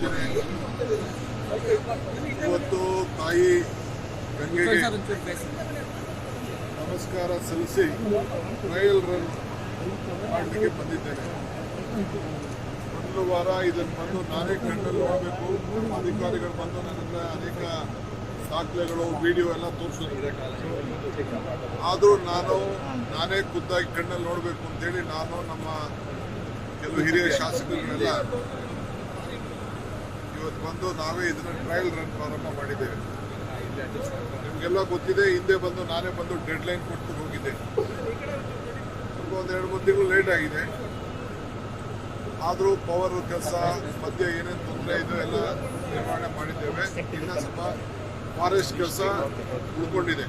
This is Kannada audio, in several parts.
ಯೋಜನೆ ಇವತ್ತು ತಾಯಿ ಗಂಗೆಗೆ ನಮಸ್ಕಾರ ಸಲ್ಲಿಸಿ ಟ್ರಯಲ್ ರನ್ ಮಾಡಲಿಕ್ಕೆ ಬಂದಿದ್ದೇನೆ. ಒಂದು ವಾರ ಇದನ್ನು ಬಂದು ನಾನೇ ಕಣ್ಣಲ್ಲಿ ನೋಡಬೇಕು. ನಮ್ಮ ಅಧಿಕಾರಿಗಳು ಬಂದು ನನ್ನ ಅನೇಕ ದಾಖಲೆಗಳು ವಿಡಿಯೋ ಎಲ್ಲ ತೋರಿಸಿದ್ರು. ಆದರೂ ನಾನೇ ಖುದ್ದಾಗಿ ಕಣ್ಣಲ್ಲಿ ನೋಡಬೇಕು ಅಂತೇಳಿ ನಾನು ನಮ್ಮ ಕೆಲವು ಹಿರಿಯ ಶಾಸಕರುಗಳೆಲ್ಲ ಇವತ್ತು ಬಂದು ನಾವೇ ಇದನ್ನು ಟ್ರಯಲ್ ರನ್ ಪ್ರಾರಂಭ ಮಾಡಿದ್ದೇವೆ. ನಿಮಗೆಲ್ಲ ಗೊತ್ತಿದೆ, ಹಿಂದೆ ಬಂದು ನಾನೇ ಬಂದು ಡೆಡ್ ಲೈನ್ ಕೊಟ್ಟು ಹೋಗಿದ್ದೆ. ಸ್ವಲ್ಪ ಒಂದು 2-3 ತಿಂಗಳು ಲೇಟ್ ಆಗಿದೆ. ಆದರೂ ಪವರ್ ಕೆಲಸ ಮಧ್ಯೆ ಏನೇನು ತೊಂದರೆ ಇದೆ ಎಲ್ಲ ನಿರ್ವಹಣೆ ಮಾಡಿದ್ದೇವೆ. ಇನ್ನು ಸ್ವಲ್ಪ ಫಾರೆಸ್ಟ್ ಕೆಲಸ ಉಳ್ಕೊಂಡಿದೆ.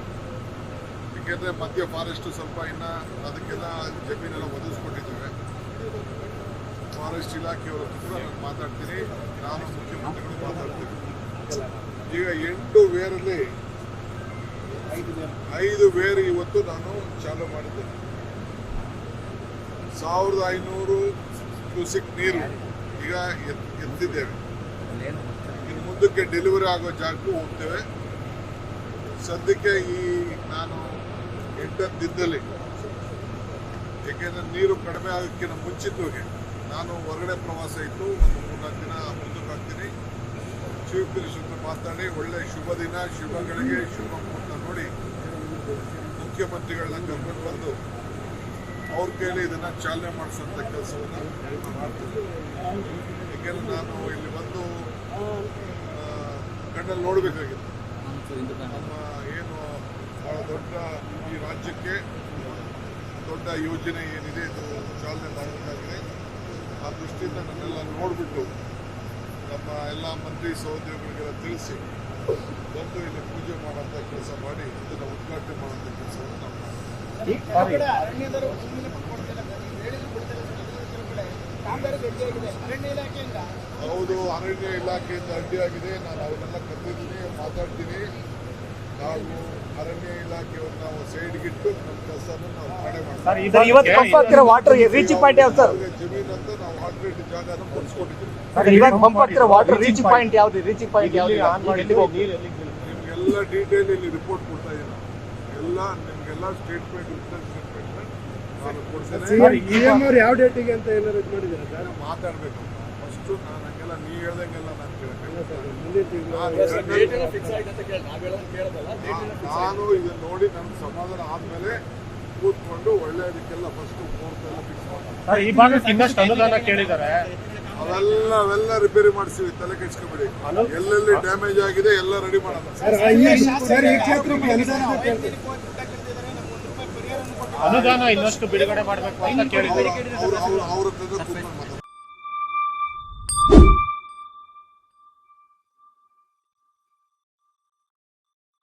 ಏಕೆಂದರೆ ಮಧ್ಯ ಫಾರೆಸ್ಟ್ ಸ್ವಲ್ಪ ಇನ್ನು ಅದಕ್ಕೆಲ್ಲ ಜಮೀನೆಲ್ಲ ಒದಗಿಸ್ಕೊಟ್ಟಿದ್ದೇವೆ. ಫಾರೆಸ್ಟ್ ಇಲಾಖೆಯವರ ಹತ್ರ ನಾನು ಮಾತಾಡ್ತೀನಿ, ನಾನು ಮುಖ್ಯಮಂತ್ರಿಗಳು ಮಾತಾಡ್ತೀನಿ. ಈಗ 8 ವೇರಲ್ಲಿ 5 ವೇರ್ ಇವತ್ತು ನಾನು ಚಾಲೂ ಮಾಡಿದ್ದೇನೆ. 1500 ಕ್ಯೂಸೆಕ್ ನೀರು ಈಗ ಎತ್ತಿದ್ದೇವೆ. ಇನ್ನು ಮುಂದಕ್ಕೆ ಡೆಲಿವರಿ ಆಗೋ ಜಾಗಕ್ಕೂ ಹೋಗ್ತೇವೆ. ಸದ್ಯಕ್ಕೆ ನಾನು 8 ದಿನದಲ್ಲಿ, ಏಕೆಂದರೆ ನೀರು ಕಡಿಮೆ ಆಗೋಕ್ಕಿಂತ ಮುಂಚಿತವಾಗಿ ನಾನು ಹೊರಗಡೆ ಪ್ರವಾಸ ಇತ್ತು, ಒಂದು 3-4 ದಿನ ಮುಂದಕ್ಕೆ ಹಾಕ್ತೀನಿ. ಚೀಫ್ ಮಿನಿಸ್ಟರ್ ಮಾತಾಡಿ ಒಳ್ಳೆ ಶುಭ ದಿನ, ಶುಭಗಳಿಗೆ ಶುಭ ಮುಹೂರ್ತ ನೋಡಿ ಮುಖ್ಯಮಂತ್ರಿಗಳನ್ನ ಕರ್ಕೊಂಡು ಬಂದು ಅವ್ರ ಕೈಲಿ ಇದನ್ನು ಚಾಲನೆ ಮಾಡಿಸುವಂಥ ಕೆಲಸವನ್ನು ಮಾಡ್ತೀನಿ. ಏಕೆಂದರೆ ನಾನು ಇಲ್ಲಿ ಬಂದು ಕಣ್ಣಲ್ಲಿ ನೋಡಬೇಕಾಗಿತ್ತು. ನಮ್ಮ ಏನು ಭಾಳ ದೊಡ್ಡ ಈ ರಾಜ್ಯಕ್ಕೆ ದೊಡ್ಡ ಯೋಜನೆ ಏನಿದೆ ಇದು ಚಾಲನೆ ಮಾಡಬೇಕಾಗಿದೆ. ಆ ದೃಷ್ಟಿಯಿಂದ ನನ್ನೆಲ್ಲ ನೋಡಿಬಿಟ್ಟು ನಮ್ಮ ಎಲ್ಲ ಮಂತ್ರಿ ಸಹೋದ್ಯೋಗಿಗಳಿಗೆಲ್ಲ ತಿಳಿಸಿ ಬಂದು ಇಲ್ಲಿ ಪೂಜೆ ಮಾಡೋಂಥ ಕೆಲಸ ಮಾಡಿ ಇದನ್ನು ಉದ್ಘಾಟನೆ ಮಾಡುವಂಥ ಕೆಲಸವನ್ನು ನಾವು ಹೌದು, ಅರಣ್ಯ ಇಲಾಖೆಯಿಂದ ಅಡ್ಡಿಯಾಗಿದೆ. ನಾನು ಅವನ್ನೆಲ್ಲ ಕರೆದಿದ್ದೀನಿ, ಮಾತಾಡ್ತೀನಿ. ನಾವು ಅರಣ್ಯ ಇಲಾಖೆಯನ್ನು ನಾವು ಸೈಡ್ಗಿಟ್ಟು ನಮ್ಮ ಕೆಲಸವನ್ನು ನಾವು ಕಡೆ ಮಾಡ್ತೀವಿ. ಜಮೀನು ಅಂತ ನಾವು ಆಲ್ರೆಡಿ ಜಾಗನ ಕೊಡಿಸ್ಕೊಂಡಿದ್ದೀವಿ. ನಿಮ್ಗೆಲ್ಲ ಡೀಟೇಲ್ ಇಲ್ಲಿ ರಿಪೋರ್ಟ್ ಕೊಡ್ತಾ ಇದ್ದೀನಿ. ಎಲ್ಲ ನಿಮ್ಗೆಲ್ಲ ಸ್ಟೇಟ್ಮೆಂಟ್ ನಾನು ಕೊಡ್ತೇನೆ. ಯಾವ ಡೇಟಿಗೆ ಅಂತ ಏನಾದ್ರು ಇದು ಮಾಡಿದ್ದೀರಾ ಸರ್? ಮಾತಾಡಬೇಕು ಫಸ್ಟು. ನಾನು ಹಂಗೆಲ್ಲ ನೀವು ಹೇಳ್ದಂಗೆಲ್ಲ ನಾನು ಕೇಳಬೇಕು. ನಾನು ಇದನ್ನು ನೋಡಿ ನನಗೆ ಸಮಾಧಾನ ಆದಮೇಲೆ ಕೂತ್ಕೊಂಡು ಒಳ್ಳೆಯದಕ್ಕೆಲ್ಲ ಫಸ್ಟು ಮುಹೂರ್ತ ಎಲ್ಲ ಫಿಕ್ಸ್ ಮಾಡಿ ಈ ಭಾಗಕ್ಕೆ ಇನ್ನಷ್ಟು ಅನುದಾನ ಕೇಳಿದ್ದಾರೆ. ಅವೆಲ್ಲ ರಿಪೇರಿ ಮಾಡಿಸ್ತೀವಿ, ತಲೆ ಕೆಡ್ಸ್ಕೊಬೇಡಿ. ಎಲ್ಲೆಲ್ಲಿ ಡ್ಯಾಮೇಜ್ ಆಗಿದೆ ಎಲ್ಲ ರೆಡಿ ಮಾಡೋಣ. ಅನುದಾನ ಇನ್ನಷ್ಟು ಬಿಡುಗಡೆ ಮಾಡಬೇಕು ಅಂತ ಕೇಳಿದ್ದಾರೆ. ಅವ್ರ ಹತ್ರ ಕೂತ್ಕೊಂಡು ಮಾತಾಡ್ತಾರೆ.